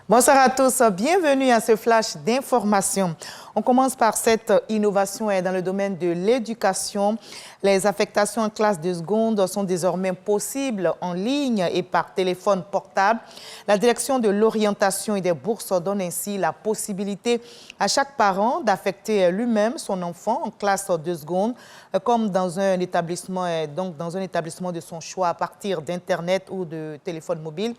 Bonsoir à tous, bienvenue à ce flash d'information. On commence par cette innovation dans le domaine de l'éducation. Les affectations en classe de seconde sont désormais possibles en ligne et par téléphone portable. La direction de l'orientation et des bourses donne ainsi la possibilité à chaque parent d'affecter lui-même son enfant en classe de seconde, comme dans un établissement, de son choix à partir d'Internet ou de téléphone mobile.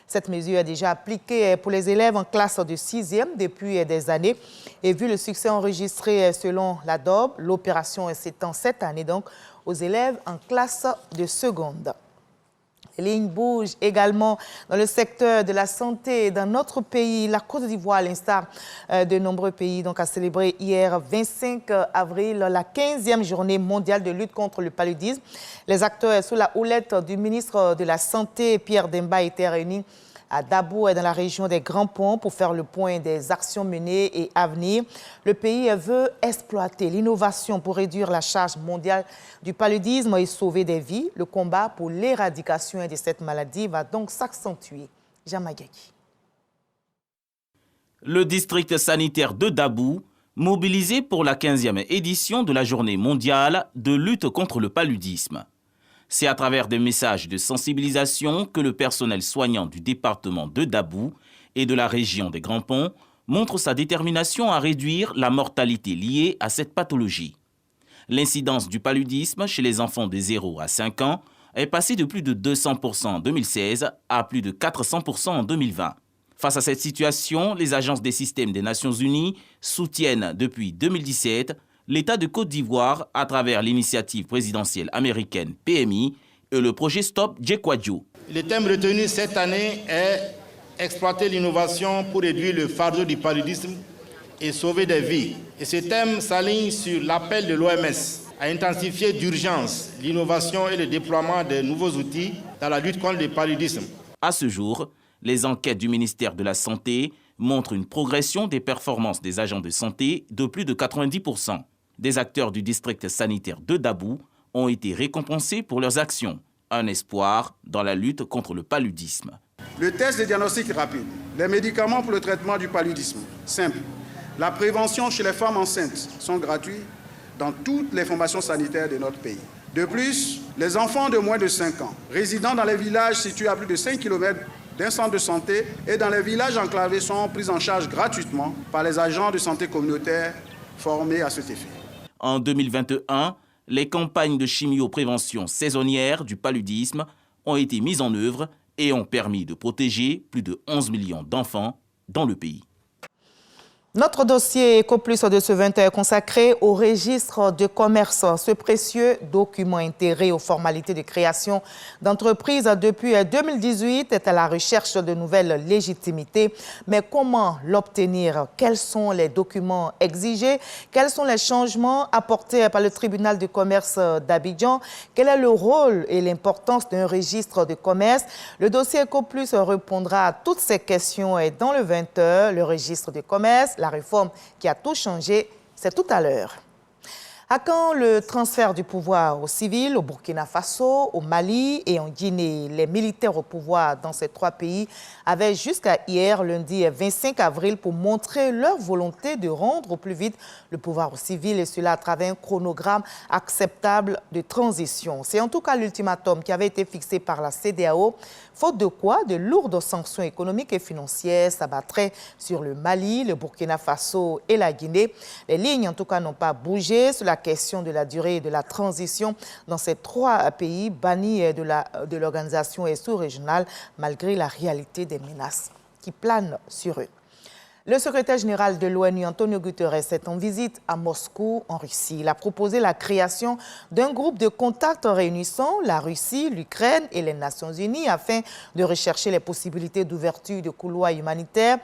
Cette mesure est déjà appliquée pour les élèves en classe de 6e depuis des années. Et vu le succès enregistré selon l'ADOB, l'opération s'étend cette année donc aux élèves en classe de seconde. Les lignes bougent également dans le secteur de la santé dans notre pays. La Côte d'Ivoire, à l'instar de nombreux pays, a célébré hier 25 avril la 15e journée mondiale de lutte contre le paludisme. Les acteurs sous la houlette du ministre de la Santé, Pierre Demba, étaient réunis à Dabou, dans la région des Grands Ponts, pour faire le point des actions menées et à venir. Le pays veut exploiter l'innovation pour réduire la charge mondiale du paludisme et sauver des vies. Le combat pour l'éradication de cette maladie va donc s'accentuer. Jamagaki. Le district sanitaire de Dabou, mobilisé pour la 15e édition de la journée mondiale de lutte contre le paludisme. C'est à travers des messages de sensibilisation que le personnel soignant du département de Dabou et de la région des Grands Ponts montre sa détermination à réduire la mortalité liée à cette pathologie. L'incidence du paludisme chez les enfants de 0 à 5 ans est passée de plus de 200% en 2016 à plus de 400% en 2020. Face à cette situation, les agences des systèmes des Nations Unies soutiennent depuis 2017 l'État de Côte d'Ivoire à travers l'initiative présidentielle américaine PMI et le projet Stop Djekwadjo. Le thème retenu cette année est « Exploiter l'innovation pour réduire le fardeau du paludisme et sauver des vies ». Et ce thème s'aligne sur l'appel de l'OMS à intensifier d'urgence l'innovation et le déploiement de nouveaux outils dans la lutte contre le paludisme. À ce jour, les enquêtes du ministère de la Santé montrent une progression des performances des agents de santé de plus de 90%. Des acteurs du district sanitaire de Dabou ont été récompensés pour leurs actions. Un espoir dans la lutte contre le paludisme. Le test de diagnostic rapide, les médicaments pour le traitement du paludisme, simple. La prévention chez les femmes enceintes sont gratuits dans toutes les formations sanitaires de notre pays. De plus, les enfants de moins de 5 ans, résidant dans les villages situés à plus de 5 km d'un centre de santé et dans les villages enclavés sont pris en charge gratuitement par les agents de santé communautaire formés à cet effet. En 2021, les campagnes de chimioprévention saisonnière du paludisme ont été mises en œuvre et ont permis de protéger plus de 11 millions d'enfants dans le pays. Notre dossier EcoPlus de ce 20h est consacré au registre de commerce, ce précieux document intégré aux formalités de création d'entreprises depuis 2018 est à la recherche de nouvelles légitimités. Mais comment l'obtenir? Quels sont les documents exigés? Quels sont les changements apportés par le tribunal de commerce d'Abidjan? Quel est le rôle et l'importance d'un registre de commerce? Le dossier EcoPlus répondra à toutes ces questions dans le 20h, le registre de commerce, la réforme qui a tout changé, c'est tout à l'heure. À quand le transfert du pouvoir aux civils, au Burkina Faso, au Mali et en Guinée? Les militaires au pouvoir dans ces trois pays avaient jusqu'à hier, lundi 25 avril, pour montrer leur volonté de rendre au plus vite le pouvoir aux civils, et cela à travers un chronogramme acceptable de transition. C'est en tout cas l'ultimatum qui avait été fixé par la CEDEAO, faute de quoi de lourdes sanctions économiques et financières s'abattraient sur le Mali, le Burkina Faso et la Guinée. Les lignes en tout cas n'ont pas bougé sur la question de la durée de la transition dans ces trois pays bannis de l'organisation sous-régionale malgré la réalité des menaces qui planent sur eux. Le secrétaire général de l'ONU, Antonio Guterres, est en visite à Moscou, en Russie. Il a proposé la création d'un groupe de contact réunissant la Russie, l'Ukraine et les Nations Unies afin de rechercher les possibilités d'ouverture de couloirs humanitaires.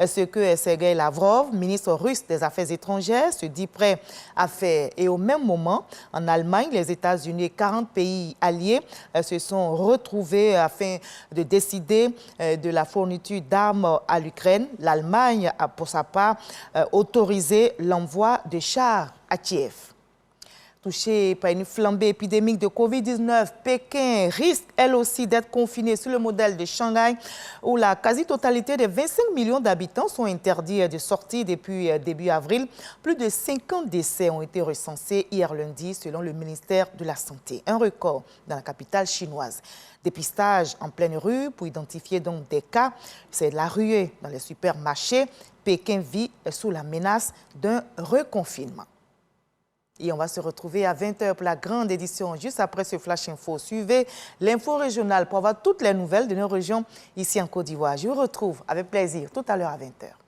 Ce que Sergei Lavrov, ministre russe des Affaires étrangères, se dit prêt à faire. Et au même moment, en Allemagne, les États-Unis et 40 pays alliés se sont retrouvés afin de décider de la fourniture d'armes à l'Ukraine. L'Allemagne a pour sa part autorisé l'envoi de chars à Kiev. Touchée par une flambée épidémique de Covid-19, Pékin risque elle aussi d'être confinée sur le modèle de Shanghai, où la quasi-totalité des 25 millions d'habitants sont interdits de sortir depuis début avril. Plus de 50 décès ont été recensés hier lundi selon le ministère de la Santé. Un record dans la capitale chinoise. Dépistage en pleine rue pour identifier donc des cas. C'est la ruée dans les supermarchés. Pékin vit sous la menace d'un reconfinement. Et on va se retrouver à 20h pour la grande édition. Juste après ce Flash Info, suivez l'info régionale pour avoir toutes les nouvelles de nos régions ici en Côte d'Ivoire. Je vous retrouve avec plaisir tout à l'heure à 20h.